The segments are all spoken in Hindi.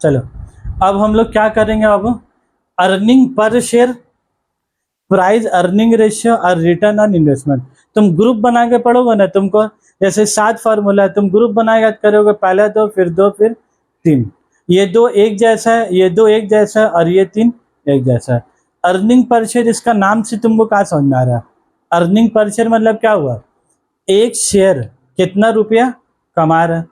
चलो अब हम लोग क्या करेंगे, अब earning per share, price earning ratio और रिटर्न ऑन इन्वेस्टमेंट। तुम ग्रुप बना के पढ़ोगे ना, तुमको जैसे 7 फार्मूला है, तुम ग्रुप बना के करोगे, पहले 2 फिर 2 फिर 3, ये 2 एक जैसा है, ये 2 एक जैसा है और ये 3 एक जैसा है। अर्निंग पर शेयर, इसका नाम से तुमको क्या समझ में आ रहा है? अर्निंग पर शेयर मतलब क्या हुआ, एक शेयर कितना रुपया कमा रहा है,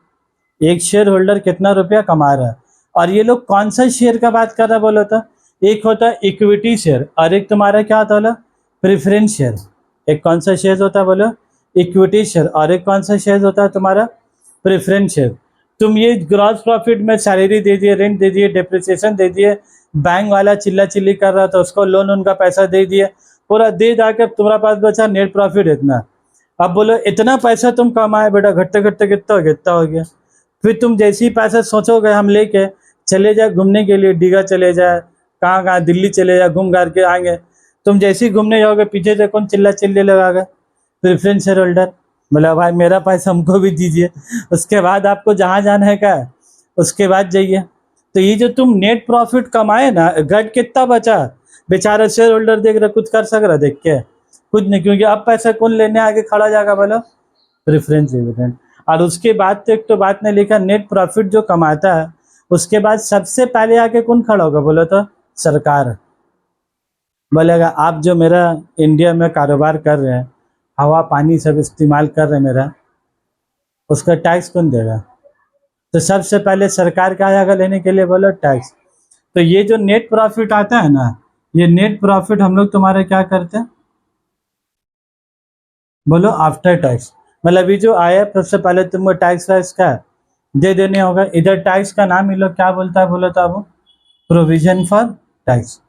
एक शेयर होल्डर कितना रुपया कमा रहा है। और ये लोग कौन सा शेयर का बात कर रहा है बोलो तो, एक होता है इक्विटी शेयर और एक तुम्हारा क्या होता है प्रेफरेंस शेयर। एक कौन सा शेयर होता है बोलो, इक्विटी शेयर, और एक कौन सा शेयर होता है तुम्हारा प्रेफरेंस शेयर। तुम ये ग्रॉस प्रॉफिट में सैलरी दे दिए, रेंट दे दिए, डिप्रिसिएशन दे दिए, बैंक वाला चिल्ला चिल्ली कर रहा था उसको लोन उनका पैसा दे दिए, पूरा दे जाकर तुम्हारे पास बचा नेट प्रॉफिट इतना। अब बोलो इतना पैसा तुम कमाए बेटा, घटते घटते कितना हो गया। फिर तुम जैसे ही पैसा सोचोगे हम लेके चले जाए घूमने के लिए, दीघा चले जाए, कहाँ कहाँ दिल्ली चले जाए, घूम घार के आएंगे, तुम जैसे ही घूमने जाओगे पीछे से कौन चिल्ला चिल्ली लगाएगा, प्रेफरेंस शेयर होल्डर। बोला भाई मेरा पैसा हमको भी दीजिए, उसके बाद आपको जहाँ जाना है क्या उसके बाद जाइए। तो ये जो तुम नेट प्रॉफिट कमाए ना, घट कितना बचा, बेचारा शेयर होल्डर देख रहा, कुछ कर सक रहा देख के कुछ नहीं, क्योंकि अब पैसा कौन लेने आगे खड़ा जाएगा बोलो, प्रेफरेंस डिविडेंड। और उसके बाद तो एक तो बात ने लिखा नेट प्रॉफिट जो कमाता है उसके बाद सबसे पहले आके कौन खड़ा होगा बोलो तो, सरकार। बोलेगा आप जो मेरा इंडिया में कारोबार कर रहे हैं, हवा पानी सब इस्तेमाल कर रहे हैं मेरा, उसका टैक्स कौन देगा? तो सबसे पहले सरकार का आएगा लेने के लिए बोलो टैक्स। तो ये जो नेट प्रॉफिट आता है ना, ये नेट प्रॉफिट हम लोग तुम्हारे क्या करते हैं बोलो, आफ्टर टैक्स। मतलब ये जो आया सबसे पहले तुमको टैक्स वैक्स का दे देने होगा। इधर टैक्स का नाम इन लोग क्या बोलता है बोलो तो, अब प्रोविजन फॉर टैक्स।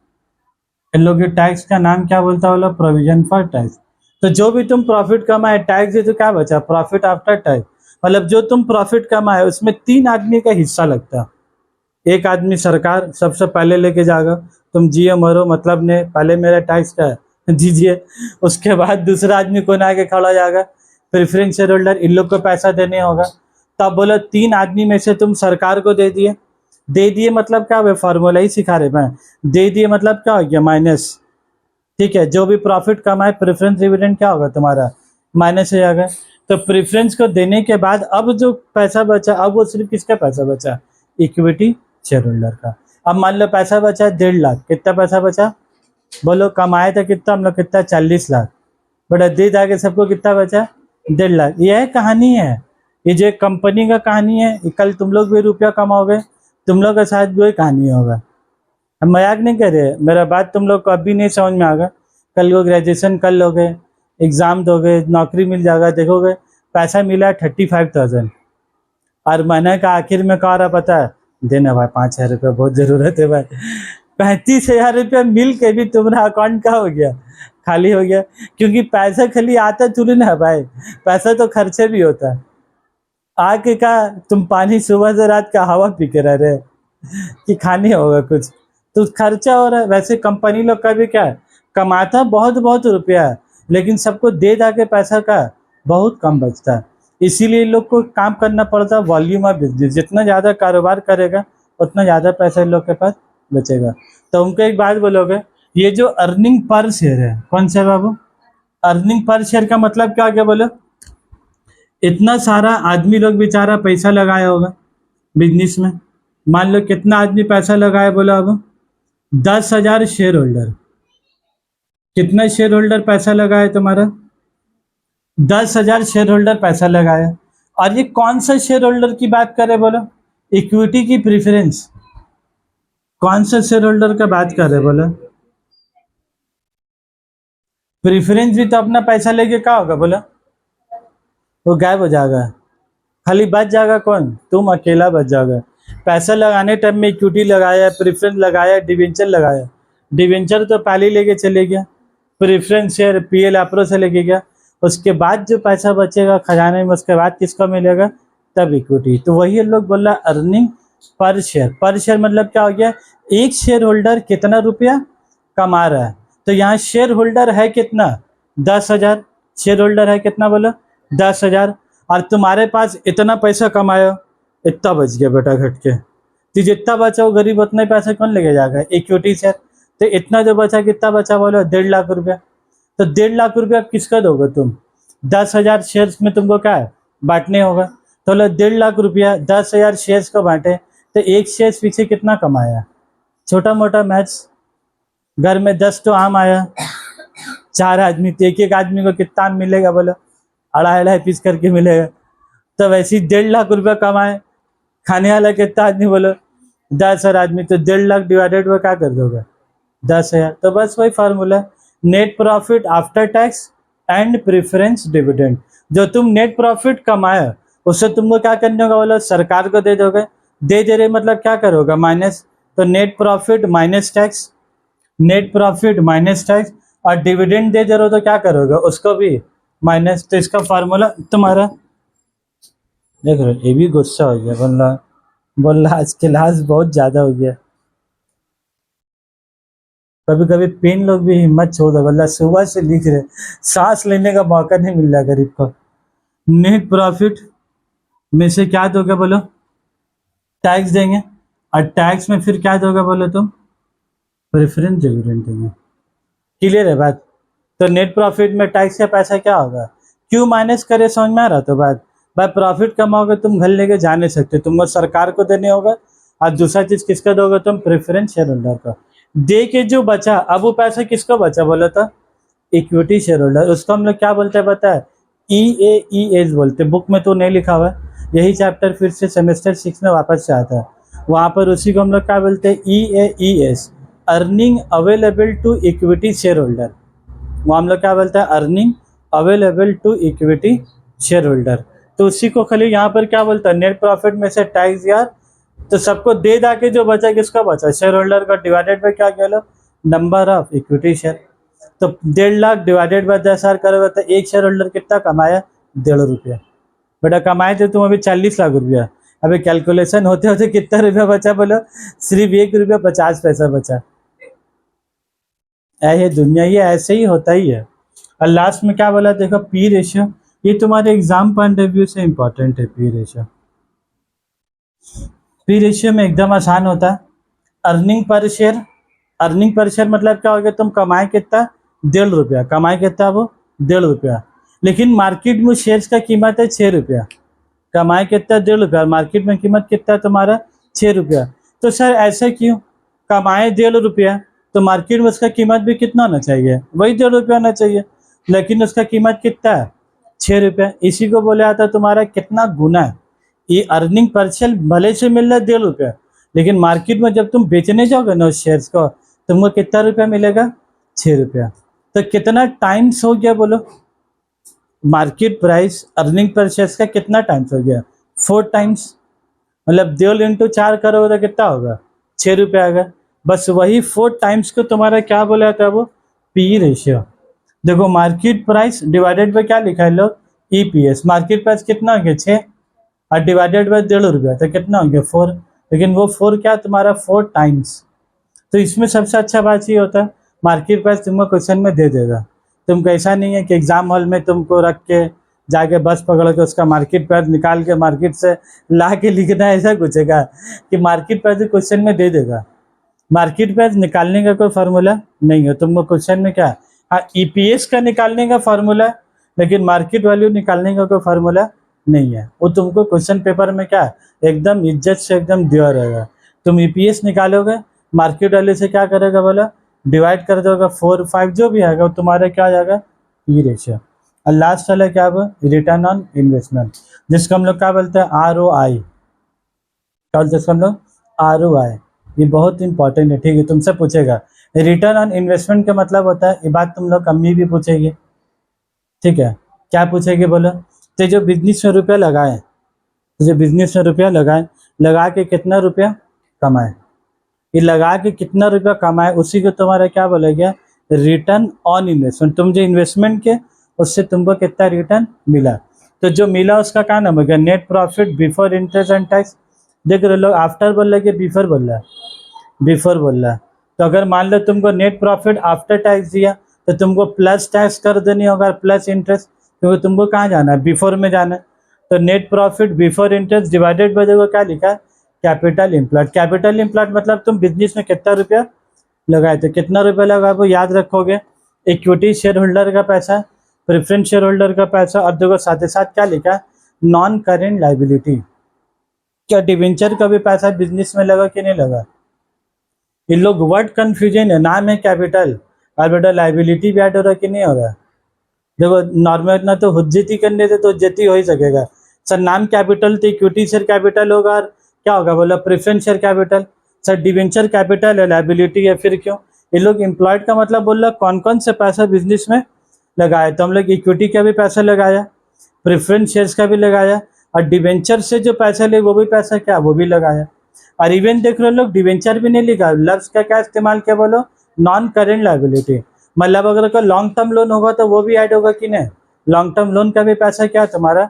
इन लोग के टैक्स का नाम क्या बोलता है बोलो, प्रोविजन फॉर टैक्स। तो जो भी तुम प्रॉफिट कमाए टैक्स है तो क्या बचा, प्रॉफिट आफ्टर टैक्स। मतलब जो तुम प्रॉफिट कमाए उसमें 3 आदमी का हिस्सा लगता है। एक आदमी सरकार सबसे पहले लेके जाएगा, तुम जियो मरो मतलब ने, पहले मेरा टैक्स का है दीजिए। उसके बाद दूसरा आदमी कौन आके खड़ा हो जाएगा, प्रेफरेंस शेयर होल्डर, इन लोग को पैसा देने होगा। तब बोलो 3 आदमी में से तुम सरकार को दे दिए, दे दिए मतलब क्या हुआ, फार्मूला ही सिखा रहे मैं, दे दिए मतलब क्या हो गया, माइनस। ठीक है, जो भी प्रॉफिट कमाए प्रेफरेंस डिविडेंड क्या होगा तुम्हारा, माइनस हो जाएगा। तो प्रेफरेंस को देने के बाद अब जो पैसा बचा, अब वो सिर्फ किसका पैसा बचा, इक्विटी शेयर होल्डर का। अब मान लो पैसा बचा 1.5 लाख, कितना पैसा बचा बोलो, कमाए था कितना हम लोग, कितना 40 लाख, बट दे जाके सबको कितना बचा 1.5 लाख। यह कहानी है, ये जो एक कंपनी का कहानी है, कल तुम लोग भी रुपया कमाओगे, तुम लोग के साथ भी वही कहानी होगा। हम मजाक नहीं कर रहे, मेरा बात तुम लोग को अभी नहीं समझ में आएगा, कल को ग्रेजुएशन कर लोगे, एग्जाम दोगे, नौकरी मिल जाएगा, देखोगे पैसा मिला 35,000 और महीने का आखिर में क्या रहा पता है, देना भाई 5,000 रुपये बहुत जरूरत है भाई। 35,000 रुपया मिल के भी तुम्हारा अकाउंट क्या हो गया, खाली हो गया। क्योंकि पैसा खाली आता थोड़ी ना भाई, पैसा तो खर्चे भी होता है। आके का तुम पानी सुबह से रात का हवा पी के रह रहे कि खाने होगा कुछ, तो खर्चा हो रहा है। वैसे कंपनी लोग का भी क्या है, कमाता बहुत बहुत रुपया है, लेकिन सबको दे जाके पैसा का बहुत कम बचता है। इसीलिए लोग को काम करना पड़ता है वॉल्यूम ऑफ बिजनेस, जितना ज़्यादा कारोबार करेगा उतना ज़्यादा पैसा इन लोग के पास बचेगा। तो उनको एक बात बोलोगे, ये जो अर्निंग पर शेयर है कौन सा बाबू, अर्निंग पर शेयर का मतलब क्या क्या बोलो, इतना सारा आदमी लोग बेचारा पैसा लगाया होगा बिजनेस में, मान लो कितना आदमी पैसा लगाया बोलो, अब 10,000 शेयर होल्डर, कितना शेयर होल्डर पैसा लगाया तुम्हारा, 10,000 शेयर होल्डर पैसा लगाया। और ये कौन सा शेयर होल्डर की बात करे बोलो, इक्विटी की प्रेफरेंस, कौन सा शेयर होल्डर का बात कर रहे बोलो, प्रेफरेंस भी तो अपना पैसा लेके क्या होगा बोलो, वो गायब हो जाएगा, खाली बच जाएगा कौन, तुम अकेला बच जाएगा। पैसा लगाने टाइम में इक्विटी लगाया, प्रेफरेंस लगाया, डिवेंचर लगाया, डिवेंचर तो पहले लेके चले गया, प्रेफरेंस शेयर पीएल अप्रो से लेके गया, उसके बाद जो पैसा बचेगा खजाने में उसके बाद किसको मिलेगा, तब इक्विटी। तो वही लोग बोल रहा अर्निंग पर शेयर। पर शेयर मतलब क्या हो गया, एक शेयर होल्डर कितना रुपया कमा रहा है। तो यहाँ शेयर होल्डर है कितना, 10,000 शेयर होल्डर है कितना बोलो, 10,000, और तुम्हारे पास इतना पैसा कमाया, इतना बच गया बेटा घट के, तो जितना बचा वो गरीब उतना ही पैसा कौन लेके जाएगा, इक्विटी शेयर। तो इतना जो बचा, कितना बचा बोलो, 1.5 लाख रुपया। तो 1.5 लाख रुपया आप किसका दोगे तुम, 10,000 शेयर्स में तुमको क्या है, बांटने होगा। तो 1.5 लाख रुपया 10,000 शेयर्स को बांटे, तो एक शेयर्स पीछे कितना कमाया, छोटा मोटा मैथ्स। घर में 10 तो आम आया, 4 आदमी, तो एक एक आदमी को कितना आम मिलेगा बोलो, 2.5 पीस करके मिलेगा। तो वैसे ही 1.5 लाख रुपया कमाए, खाने वाला कितना आदमी बोलो, 10,000 आदमी, तो 1.5 लाख डिवाइडेड में क्या कर दोगे, 10,000। तो बस वही formula, net profit after tax and preference dividend. जो तुम नेट प्रॉफिट कमाया उससे तुमको क्या करने होगा बोलो, सरकार को दे दोगे। दे रहे मतलब क्या करोगे, माइनस। तो net profit minus tax, net profit minus tax, और डिविडेंड दे रहे हो तो क्या करोगे, उसको भी माइनस। तो इसका फार्मूला तुम्हारा, देख रहे हो ये भी गुस्सा हो गया, बोल रहा आज क्लास बहुत ज्यादा हो गया। कभी कभी पेन लोग भी हिम्मत छोड़ दो, बोला सुबह से लिख रहे, सांस लेने का मौका नहीं मिल रहा गरीब को। नेट प्रॉफिट में से क्या दोगे बोलो, टैक्स देंगे, और टैक्स में फिर क्या दोगे बोलो तुम, प्रेफरेंस डिविडेंड देंगे। क्लियर है बात। तो नेट प्रॉफिट में टैक्स का पैसा क्या होगा, क्यों माइनस करे, समझ में आ रहा। तो बात, भाई प्रॉफिट कमाओगे तुम, घर लेके जा नहीं सकते, तुमको सरकार को देने होगा। और दूसरा चीज किसका दोगे तुम, प्रेफरेंस शेयर होल्डर को दे के जो बचा, अब वो पैसा किसको बचा बोलो तो, इक्विटी शेयर होल्डर। उसको हम लोग क्या बोलते हैं पता है, EAES बोलते। बुक में तो नहीं लिखा हुआ है, यही चैप्टर फिर से सेमेस्टर 6 में वापस से आता है, वहां पर उसी को हम लोग क्या बोलते हैं, EAES, earning available to equity share holder. वो हम लोग क्या बोलते हैं, earning available to equity share holder. तो उसी को खाली यहाँ पर क्या बोलता है, नेट प्रॉफिट में से टैक्स यार, तो सबको दे के जो बचा, किसका बचा, शेयर होल्डर का, डिवाइडेड बाय क्या कह लो, नंबर ऑफ इक्विटी शेयर। तो 1.5 लाख डिवाइडेड बाय 10,000 करोगे तो एक शेयर होल्डर कितना कमाया, 1.5 रुपया। बेटा कमाए थे तुम अभी 40 लाख रुपया, अभी कैलकुलेशन होते होते कितना रुपया बचा बोलो, सिर्फ 1 रुपया 50 पैसा बचा। ये दुनिया, ये ऐसे ही होता ही है। और लास्ट में क्या बोला देखो, पी रेशियो, ये तुम्हारे एग्जाम पॉइंट ऑफ व्यू से इंपॉर्टेंट है। पी रेशियो, पी रेशियो में एकदम आसान होता है, earning per share. Earning per share मतलब क्या हो गया, तुम कमाए कितना, 1.5 रुपया, कमाए कितना वो 1.5 रुपया, लेकिन मार्केट में शेयर्स का कीमत है 6 रुपया। कमाए कितना, 1.5 रुपया, मार्केट में कीमत कितना तुम्हारा, 6 रुपया। तो सर ऐसा क्यों, कमाए 1.5 रुपया तो मार्केट में उसका कीमत भी कितना होना चाहिए, वही 1.5 रुपया होना चाहिए, लेकिन उसका कीमत कितना है, 6 रुपया। इसी को बोले आता तुम्हारा कितना गुना है। ये अर्निंग पर शेयर भले से मिल रहा है 1.5 रुपया, लेकिन मार्केट में जब तुम बेचने जाओगे ना उस शेयर्स को, तुमको कितना रुपया मिलेगा, 6 रुपया। तो कितना टाइम्स हो गया बोलो, market price earning per shares का कितना टाइम्स हो गया, 4 टाइम्स। मतलब 1.5 इंटू 4 करोगे तो कितना होगा, 6 रुपया आएगा। बस वही 4 टाइम्स को तुम्हारा क्या बोला जाता है, वो पी रेशियो। देखो मार्केट प्राइस डिवाइडेड बाय क्या लिखा है लोग, EPS। मार्केट प्राइस कितना हो गया, 6, और डिवाइडेड बाय 1.5 रुपया, तो कितना हो गया, 4। लेकिन वो 4 क्या तुम्हारा, 4 टाइम्स। तो इसमें सबसे अच्छा बात ये होता है, मार्केट प्राइस तुमको क्वेश्चन में दे देगा। तुमको ऐसा नहीं है कि एग्जाम हॉल में तुमको रख के जाके बस पकड़ के उसका मार्केट प्राइस निकाल के मार्केट से ला के लिखना, ऐसा कुछ है कि मार्केट प्राइस क्वेश्चन में दे देगा। मार्केट प्राइस निकालने का कोई फार्मूला नहीं है तुमको क्वेश्चन में, क्या हाँ EPS का निकालने का फार्मूला, लेकिन मार्केट वैल्यू निकालने का कोई फार्मूला नहीं है। वो तुमको क्वेश्चन पेपर में क्या एकदम इज्जत से एकदम दिया रहेगा। तुम EPS निकालोगे, मार्केट वैल्यू से क्या करेगा बोला, डिवाइड कर दोगे, 4 5 जो भी आएगा वो तुम्हारा क्या आ जाएगा, पी रेशियो। और लास्ट वाला क्या हुआ, रिटर्न ऑन इन्वेस्टमेंट, जिसको हम लोग क्या बोलते हैं, ROI। क्या बोलते हैं हम लोग, ROI। ये बहुत इंपॉर्टेंट है, ठीक है, तुमसे पूछेगा रिटर्न ऑन इन्वेस्टमेंट का मतलब होता है, ये बात तुम लोग कमी भी पूछेगी, ठीक है। क्या पूछेगी बोलो, तो जो बिजनेस में रुपया लगाए, जो बिजनेस में रुपया लगाए, लगा के कितना रुपया कमाए, ये लगा के कितना रुपया कमाए, उसी को तुम्हारा क्या बोला गया, रिटर्न ऑन इन्वेस्टमेंट। तुम जो इन्वेस्टमेंट के उससे तुमको कितना रिटर्न मिला, तो जो मिला उसका क्या नाम हो गया, net profit before interest and tax. देख रहे लोग आफ्टर बोल रहे कि बिफोर बोल रहा है, बिफोर बोल रहा है। तो अगर मान लो तुमको नेट प्रॉफिट आफ्टर टैक्स दिया तो तुमको प्लस टैक्स कर देनी होगा, प्लस इंटरेस्ट, क्योंकि तुमको कहाँ जाना है, बिफोर में जाना है। तो net profit before interest divided by, देखो क्या लिखा है, कैपिटल एम्प्लॉयड। कैपिटल एम्प्लॉयड मतलब तुम बिजनेस में कितना रुपया लगाए थे, कितना रुपया लगाए वो याद रखोगे। इक्विटी शेयर होल्डर का पैसा, प्रेफरेंस शेयर होल्डर का पैसा, और देखो साथ ही साथ क्या लिखा, नॉन करेंट लाइबिलिटी। क्या डिवेंचर का भी पैसा बिजनेस में लगा कि नहीं लगा? इन लोग वर्ड कंफ्यूजन है, नाम है कैपिटल और बेटा लाइबिलिटी भी ऐड हो रहा है कि नहीं हो रहा है? देखो नॉर्मल ना तो हुज्जती करने से तो हुज्जती हो ही सकेगा सर। नाम कैपिटल तो इक्विटी शेयर कैपिटल होगा, और क्या होगा बोला, preference share capital. Sir debenture capital है, लाइबिलिटी है, फिर क्यों? ये लोग एम्प्लॉयड का मतलब बोल रहा कौन कौन से पैसा बिजनेस में लगाया, तो हम लोग इक्विटी का भी पैसा लगाया, प्रेफरेंस शेयर्स का भी लगाया, और डिवेंचर से जो पैसा ले वो भी पैसा क्या, वो भी लगाया। और इवन देख रहे लोग डिवेंचर भी नहीं लिखा, लफ्ज का क्या इस्तेमाल किया बोलो, नॉन करेंट लाइबिलिटी। मतलब अगर कोई लॉन्ग टर्म लोन होगा तो वो भी ऐड होगा कि नहीं, लॉन्ग टर्म लोन का भी पैसा क्या तुम्हारा,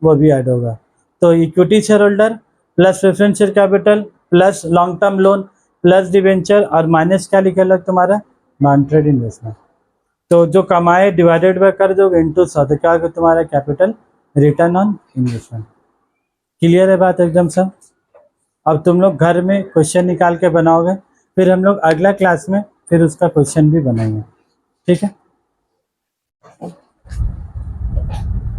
वो भी ऐड होगा। तो equity share holder plus preference share capital plus long term loan plus debenture और माइनस क्या लिखा लग तुम्हारा, नॉन ट्रेड इन्वेस्टमेंट। तो जो कमाए डिवाइडेड बाय कर दोगे इंटू 100, तो क्या होगा तुम्हारा capital return on investment. Clear है बात एकदम सब? अब तुम लोग घर में क्वेश्चन निकाल के बनाओगे, फिर हम लोग अगला क्लास में फिर उसका क्वेश्चन भी बनाएंगे, ठीक है।